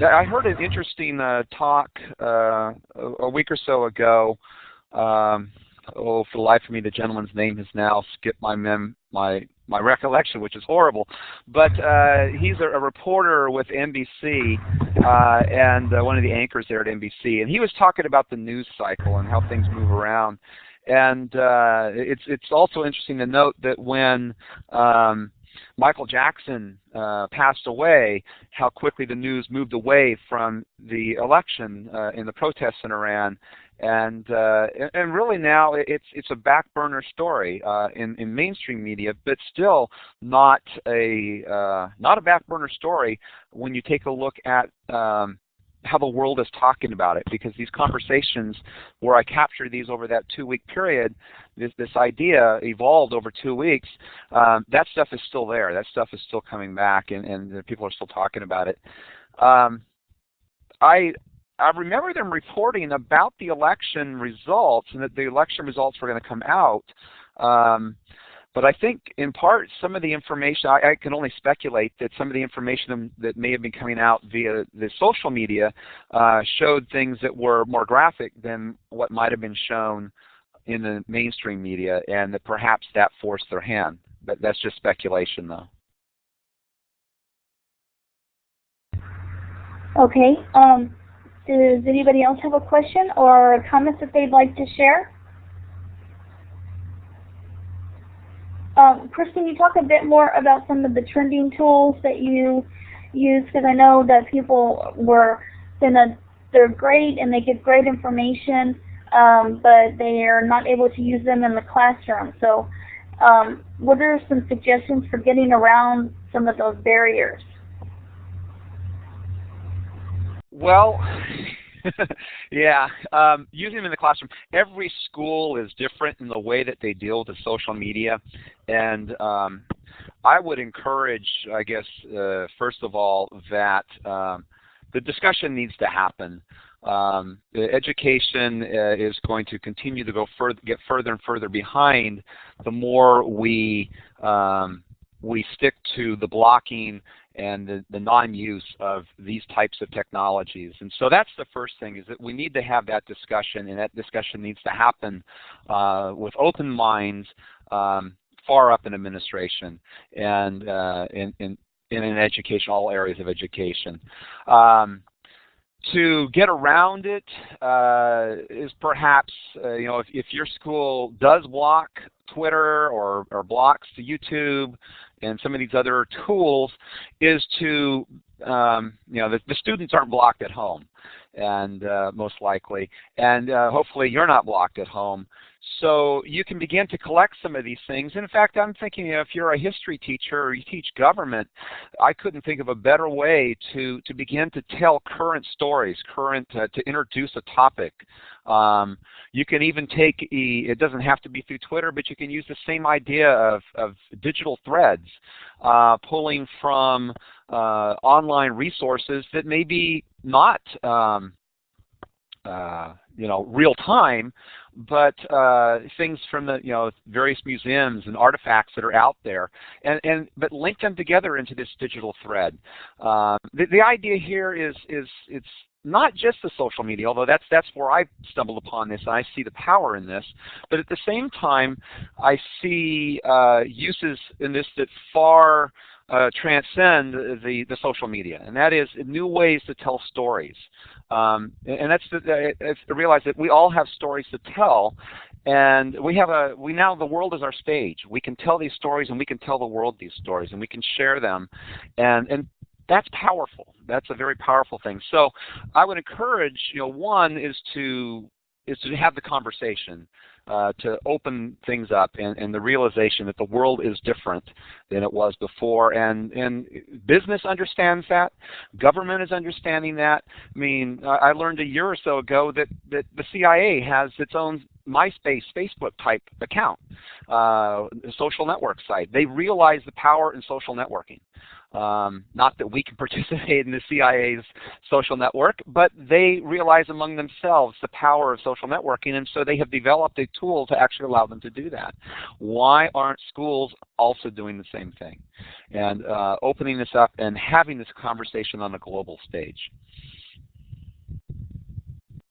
I heard an interesting talk a week or so ago. For the life of me, the gentleman's name has now skipped my recollection, which is horrible. But he's a reporter with NBC and one of the anchors there at NBC, and he was talking about the news cycle and how things move around. And it's also interesting to note that when Michael Jackson passed away, how quickly the news moved away from the election in the protests in Iran. And really now it's a back burner story in mainstream media, but still not a back burner story when you take a look at how the world is talking about it, because these conversations where I captured these over that 2-week period, this idea evolved over 2 weeks, that stuff is still there. That stuff is still coming back, and people are still talking about it. I remember them reporting about the election results and that the election results were going to come out. But I think, in part, some of the information, I can only speculate that some of the information that may have been coming out via the social media showed things that were more graphic than what might have been shown in the mainstream media, and that perhaps that forced their hand. But that's just speculation, though. Okay. Does anybody else have a question or comments that they'd like to share? Chris, can you talk a bit more about some of the trending tools that you use? Because I know that people they're great and they give great information, but they are not able to use them in the classroom. So what are some suggestions for getting around some of those barriers? Well, yeah, using them in the classroom. Every school is different in the way that they deal with the social media, and I would encourage, I guess, first of all, that the discussion needs to happen. The education is going to continue to get further and further behind the more we stick to the blocking and the non-use of these types of technologies. And so that's the first thing, is that we need to have that discussion, and that discussion needs to happen with open minds far up in administration and in education, all areas of education. To get around it is perhaps, if your school does block Twitter or blocks to YouTube and some of these other tools, is to, the students aren't blocked at home, and most likely, and hopefully you're not blocked at home. So you can begin to collect some of these things. In fact, I'm thinking, if you're a history teacher or you teach government, I couldn't think of a better way to begin to tell current stories, to introduce a topic. You can even take, it doesn't have to be through Twitter, but you can use the same idea of digital threads, pulling from online resources that may be not real time, but things from the various museums and artifacts that are out there, but link them together into this digital thread. The idea here is it's not just the social media, although that's where I stumbled upon this, and I see the power in this. But at the same time, I see uses in this that far transcend the social media, and that is new ways to tell stories. And that's to realize that we all have stories to tell, and now the world is our stage. We can tell these stories, and we can tell the world these stories, and we can share them, and that's powerful. That's a very powerful thing. So I would encourage, one is to have the conversation, to open things up, and the realization that the world is different than it was before, and business understands that, government is understanding that. I mean, I learned a year or so ago that the CIA has its own MySpace, Facebook type account, social network site. They realize the power in social networking. Not that we can participate in the CIA's social network, but they realize among themselves the power of social networking, and so they have developed a tool to actually allow them to do that. Why aren't schools also doing the same thing and opening this up and having this conversation on a global stage?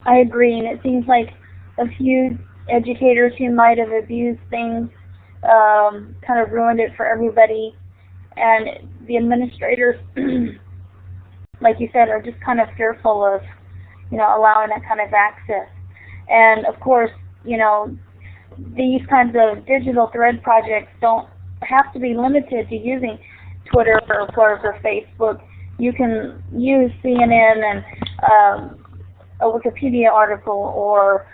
I agree, and it seems like a few educators who might have abused things kind of ruined it for everybody, and the administrators, like you said, are just kind of fearful of, allowing that kind of access. And of course, these kinds of digital thread projects don't have to be limited to using Twitter or Facebook. You can use CNN and a Wikipedia article, or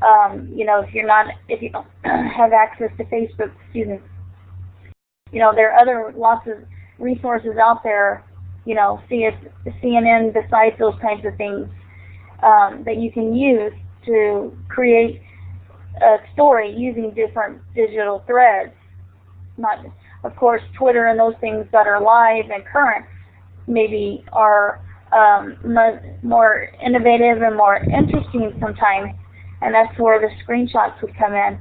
if you don't have access to Facebook, there are lots of resources out there, CNN besides those kinds of things that you can use to create a story using different digital threads. Not, of course, Twitter and those things that are live and current maybe are more innovative and more interesting sometimes, and that's where the screenshots would come in.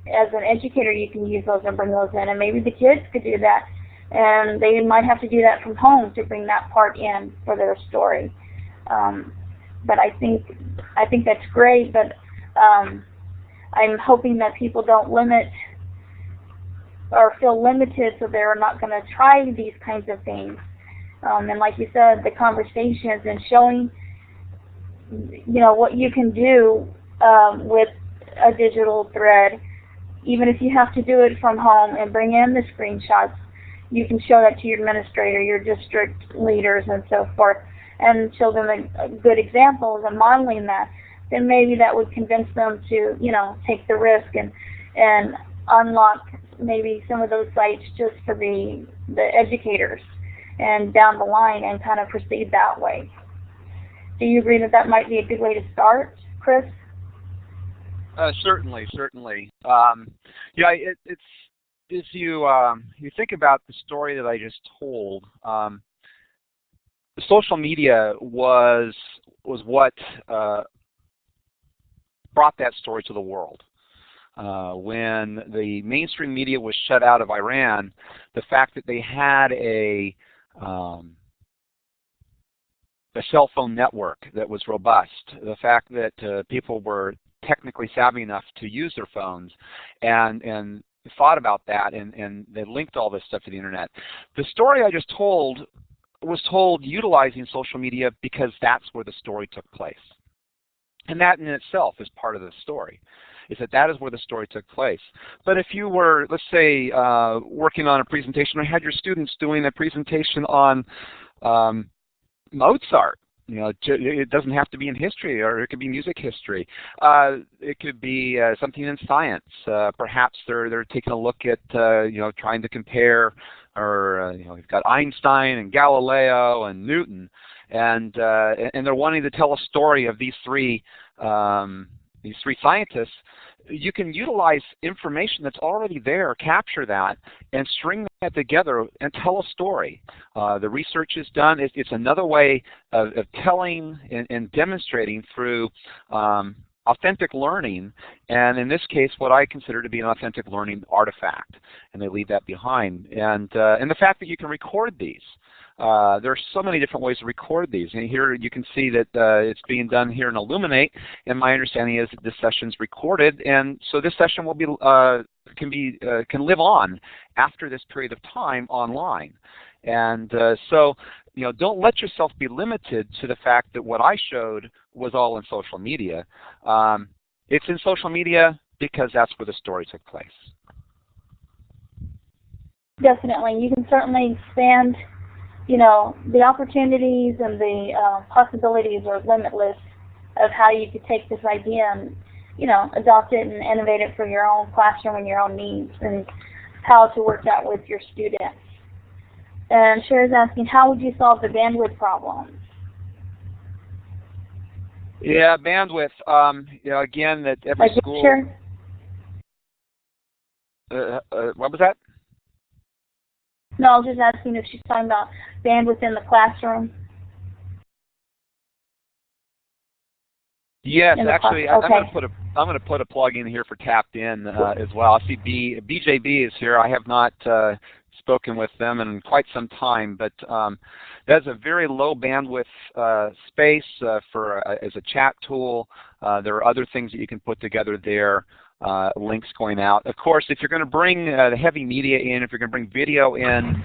As an educator, you can use those and bring those in, and maybe the kids could do that, and they might have to do that from home to bring that part in for their story. But I think that's great, but I'm hoping that people don't limit or feel limited, so they're not going to try these kinds of things. And like you said, the conversations and showing, what you can do with a digital thread, even if you have to do it from home and bring in the screenshots, you can show that to your administrator, your district leaders, and so forth, and show them a good examples and modeling that. Then maybe that would convince them to, take the risk and unlock maybe some of those sites just for the educators and down the line, and kind of proceed that way. Do you agree that that might be a good way to start, Chris? Certainly. It's if you think about the story that I just told, social media was what brought that story to the world. When the mainstream media was shut out of Iran, the fact that they had a cell phone network that was robust, the fact that people were technically savvy enough to use their phones and thought about that, and they linked all this stuff to the internet. The story I just told was told utilizing social media because that's where the story took place. And that in itself is part of the story, is that is where the story took place. But if you were, let's say, working on a presentation, or had your students doing a presentation on Mozart, it doesn't have to be in history, or it could be music history. It could be something in science. Perhaps they're taking a look at trying to compare, or you've got Einstein and Galileo and Newton, and they're wanting to tell a story of these three scientists. You can utilize information that's already there, capture that, and string that together and tell a story. The research is done. It's another way of telling and demonstrating through authentic learning, and in this case, what I consider to be an authentic learning artifact, and they leave that behind. And the fact that you can record these. There are so many different ways to record these, and here you can see that it's being done here in Illuminate, and my understanding is that this session is recorded, and so this session will be can live on after this period of time online. And so don't let yourself be limited to the fact that what I showed was all in social media. It's in social media because that's where the story took place. Definitely. You can certainly expand the opportunities and the possibilities are limitless of how you could take this idea and, adopt it and innovate it for your own classroom and your own needs, and how to work that with your students. And Sherry's asking, how would you solve the bandwidth problem? Yeah, bandwidth. Again, that every school. Sure. What was that? No, I was just asking if she's talking about bandwidth in the classroom. Yes, actually, I'm okay. going to put a plug in here for Tapped In as well. I see BJB is here. I have not spoken with them in quite some time, but that's a very low bandwidth space as a chat tool. There are other things that you can put together there. Links going out. Of course, if you're going to bring the heavy media in, if you're going to bring video in,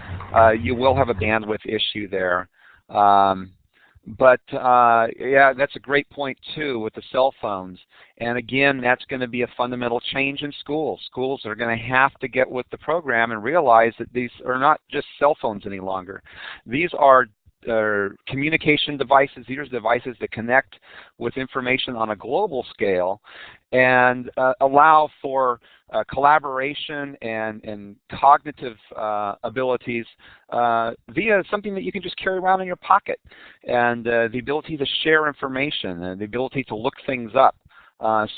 you will have a bandwidth issue there. Yeah, that's a great point too with the cell phones. And again, that's going to be a fundamental change in schools. Schools are going to have to get with the program and realize that these are not just cell phones any longer. These are communication devices. These are devices that connect with information on a global scale and allow for collaboration and cognitive abilities via something that you can just carry around in your pocket, and the ability to share information and the ability to look things up.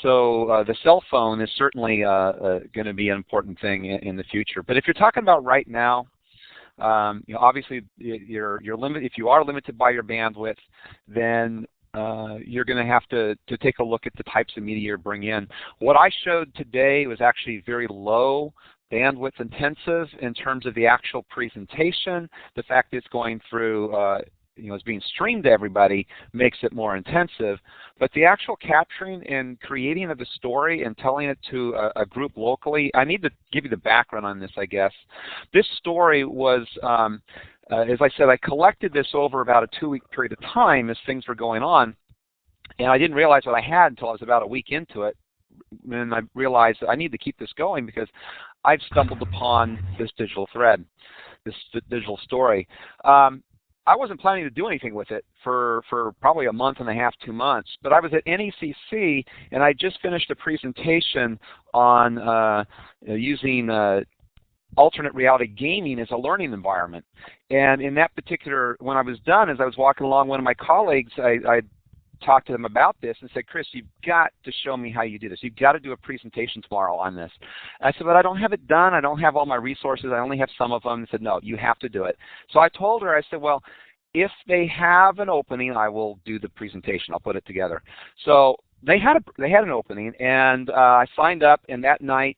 So the cell phone is certainly going to be an important thing in the future. But if you're talking about right now, obviously, you're limited. If you are limited by your bandwidth, then you're going to have to take a look at the types of media you bring in. What I showed today was actually very low bandwidth intensive in terms of the actual presentation. The fact that it's going through it's being streamed to everybody makes it more intensive, but the actual capturing and creating of the story and telling it to a group locally, I need to give you the background on this, I guess. This story was, as I said, I collected this over about a 2-week period of time as things were going on, and I didn't realize what I had until I was about a week into it. And I realized that I need to keep this going because I've stumbled upon this digital thread, this digital story. I wasn't planning to do anything with it for probably a month and a half, 2 months, but I was at NECC and I just finished a presentation on using alternate reality gaming as a learning environment. And in that particular, when I was done, as I was walking along, one of my colleagues, I talked to them about this and said, Chris, you've got to show me how you do this. You've got to do a presentation tomorrow on this. And I said, but I don't have it done. I don't have all my resources. I only have some of them. And said, no, you have to do it. So I told her, I said, well, if they have an opening, I will do the presentation. I'll put it together. So they had an opening, and I signed up, and that night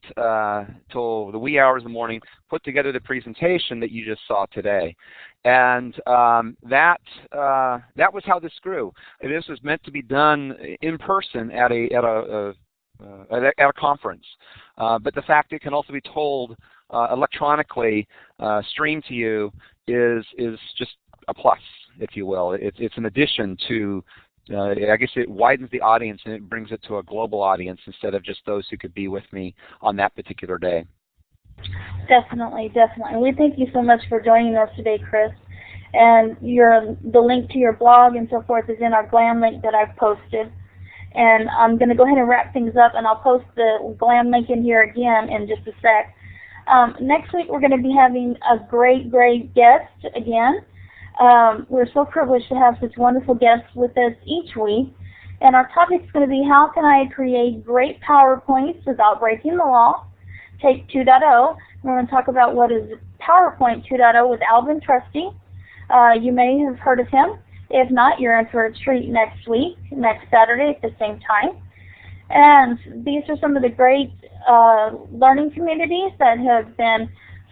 till the wee hours of the morning, put together the presentation that you just saw today. And that was how this grew. This was meant to be done in person at a conference, but the fact it can also be told electronically, streamed to you, is just a plus, if you will. It's an addition to. I guess it widens the audience and it brings it to a global audience instead of just those who could be with me on that particular day. Definitely, definitely. We thank you so much for joining us today, Chris. And the link to your blog and so forth is in our GLAM link that I've posted. And I'm going to go ahead and wrap things up, and I'll post the GLAM link in here again in just a sec. Next week we're going to be having a great, great guest again. We're so privileged to have such wonderful guests with us each week. And our topic is going to be, how can I create great PowerPoints without breaking the law? Take 2.0. We're going to talk about what is PowerPoint 2.0 with Alvin Trusty. You may have heard of him. If not, you're in for a treat next week, next Saturday at the same time. And these are some of the great learning communities that have been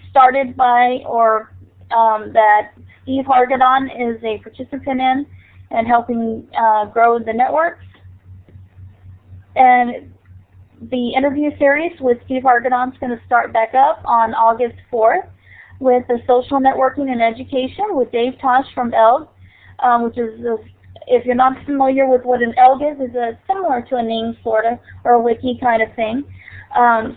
started by or that Steve Hargadon is a participant in and helping grow the networks. And the interview series with Steve Hargadon is going to start back up on August 4th with the social networking and education with Dave Tosh from ELG, which is, if you're not familiar with what an ELG is similar to a name sort of, or a wiki kind of thing.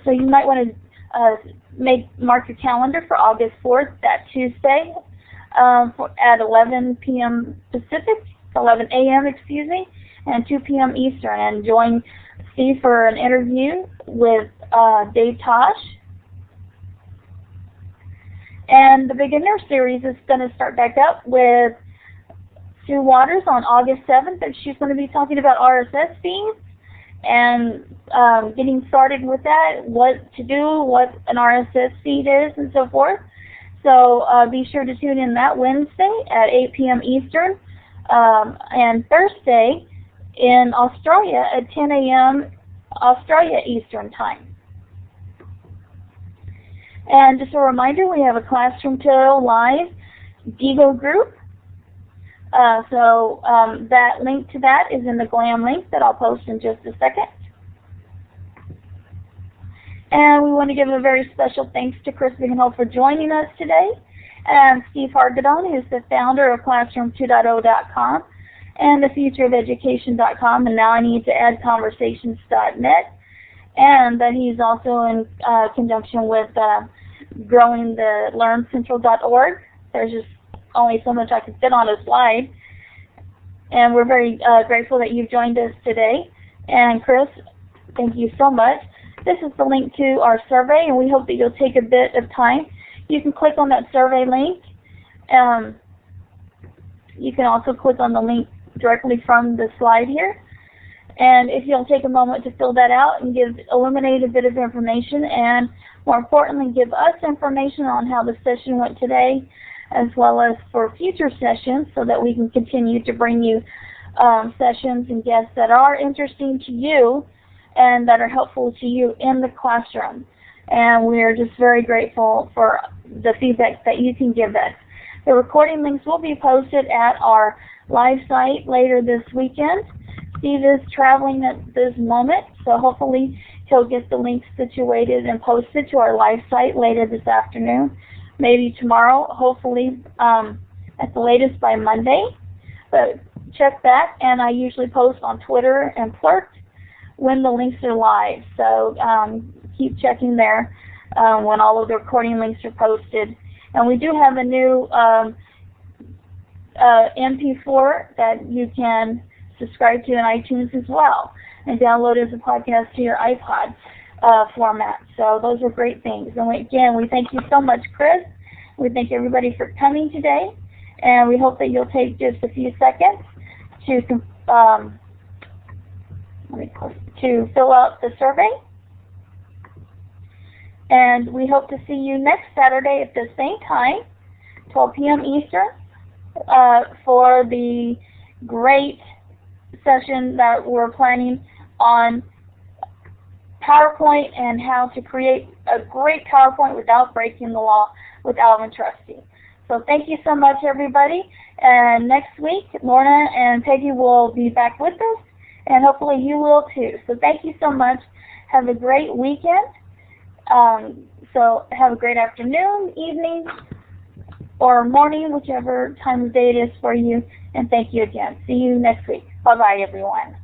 So you might want to mark your calendar for August 4th, that Tuesday, at 11 p.m. Pacific, 11 a.m. excuse me, and 2 p.m. Eastern, and join Steve for an interview with Dave Tosh. And the beginner series is going to start back up with Sue Waters on August 7th, and she's going to be talking about RSS feeds and getting started with that, what to do, what an RSS feed is, and so forth. So be sure to tune in that Wednesday at 8 p.m. Eastern, and Thursday in Australia at 10 a.m. Australia Eastern Time. And just a reminder, we have a Classroom Tutorial Live Digo group. That link to that is in the GLAM link that I'll post in just a second. And we want to give a very special thanks to Chris Bigenho for joining us today, and Steve Hargadon, who's the founder of Classroom2.0.com and thefutureofeducation.com, and now I need to add conversations.net, and that he's also in conjunction with growing the LearnCentral.org. There's just only so much I can fit on a slide. And we're very grateful that you've joined us today. And Chris, thank you so much. This is the link to our survey, and we hope that you'll take a bit of time. You can click on that survey link. You can also click on the link directly from the slide here. And if you'll take a moment to fill that out and illuminate a bit of information, and more importantly, give us information on how the session went today, as well as for future sessions, so that we can continue to bring you sessions and guests that are interesting to you and that are helpful to you in the classroom. And we're just very grateful for the feedback that you can give us. The recording links will be posted at our live site later this weekend. Steve is traveling at this moment, so hopefully he'll get the links situated and posted to our live site later this afternoon, maybe tomorrow, hopefully at the latest by Monday. But check that, and I usually post on Twitter and Plurk when the links are live. So keep checking there when all of the recording links are posted. And we do have a new MP4 that you can subscribe to in iTunes as well, and download as a podcast to your iPod format. So those are great things. And again, we thank you so much, Chris. We thank everybody for coming today, and we hope that you'll take just a few seconds to fill out the survey. And we hope to see you next Saturday at the same time, 12 p.m. Eastern, for the great session that we're planning on PowerPoint and how to create a great PowerPoint without breaking the law with Alvin Trusty. So thank you so much, everybody. And next week, Lorna and Peggy will be back with us, and hopefully you will too. So thank you so much. Have a great weekend. So have a great afternoon, evening, or morning, whichever time of day it is for you. And thank you again. See you next week. Bye-bye, everyone.